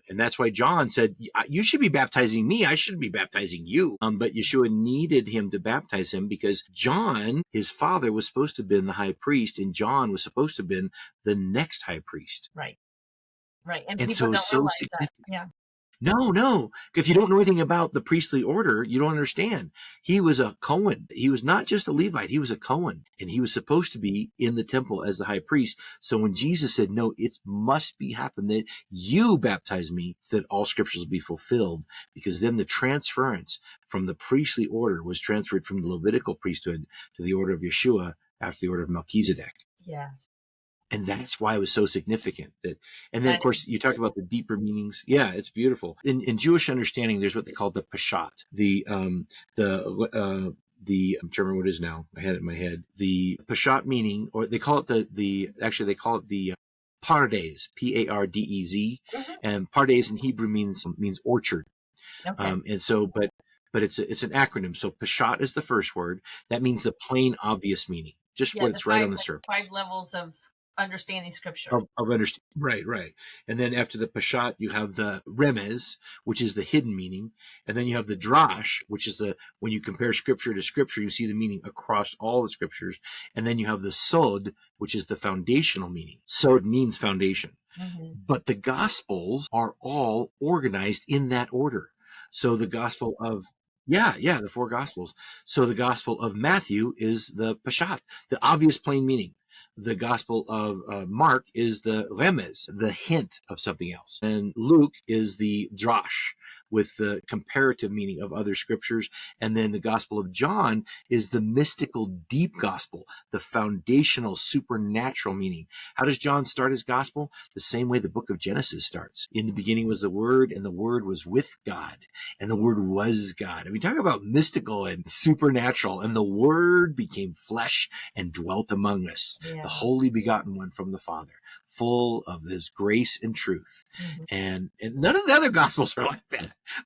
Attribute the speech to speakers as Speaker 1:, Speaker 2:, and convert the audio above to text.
Speaker 1: And that's why John said, you should be baptizing me. I shouldn't be baptizing you. But Yeshua needed him to baptize him because John, his father, was supposed to have been the high priest, and John was supposed to have been the next high priest.
Speaker 2: Right. And
Speaker 1: And
Speaker 2: people
Speaker 1: so
Speaker 2: don't
Speaker 1: it's so
Speaker 2: realize
Speaker 1: significant.
Speaker 2: that. Yeah.
Speaker 1: No. If you don't know anything about the priestly order, you don't understand. He was a Cohen. He was not just a Levite. He was a Cohen. And he was supposed to be in the temple as the high priest. So when Jesus said, no, it must be happen that you baptize me, that all scriptures will be fulfilled, because then the transference from the priestly order was transferred from the Levitical priesthood to the order of Yeshua after the order of Melchizedek.
Speaker 2: Yes.
Speaker 1: And that's why it was so significant. And then, of course, you talk about the deeper meanings. Yeah, it's beautiful. In Jewish understanding, there's what they call the Peshat. I'm trying to remember what it is now. I had it in my head. The Peshat meaning, or they call it the Pardes, P-A-R-D-E-Z.
Speaker 2: Mm-hmm.
Speaker 1: And Pardes in Hebrew means orchard.
Speaker 2: Okay.
Speaker 1: And so, but it's an acronym. So Peshat is the first word. That means the plain, obvious meaning, just what it's right on the surface.
Speaker 2: 5 levels of understanding scripture.
Speaker 1: Of understand. Right. And then after the Peshat, you have the Remez, which is the hidden meaning. And then you have the Drash, which is when you compare scripture to scripture, you see the meaning across all the scriptures. And then you have the Sod, which is the foundational meaning. Sod means foundation.
Speaker 2: Mm-hmm.
Speaker 1: But the Gospels are all organized in that order. So the Gospel of the 4 Gospels. So the Gospel of Matthew is the Peshat, the obvious plain meaning. The Gospel of Mark is the Remez, the hint of something else. And Luke is the Drash, with the comparative meaning of other scriptures. And then the Gospel of John is the mystical, deep gospel, the foundational, supernatural meaning. How does John start his gospel? The same way the book of Genesis starts. In the beginning was the Word, and the Word was with God, and the Word was God. And we talk about mystical and supernatural, and the Word became flesh and dwelt among us, the holy begotten one from the Father, full of his grace and truth.
Speaker 2: Mm-hmm.
Speaker 1: And none of the other gospels are like that.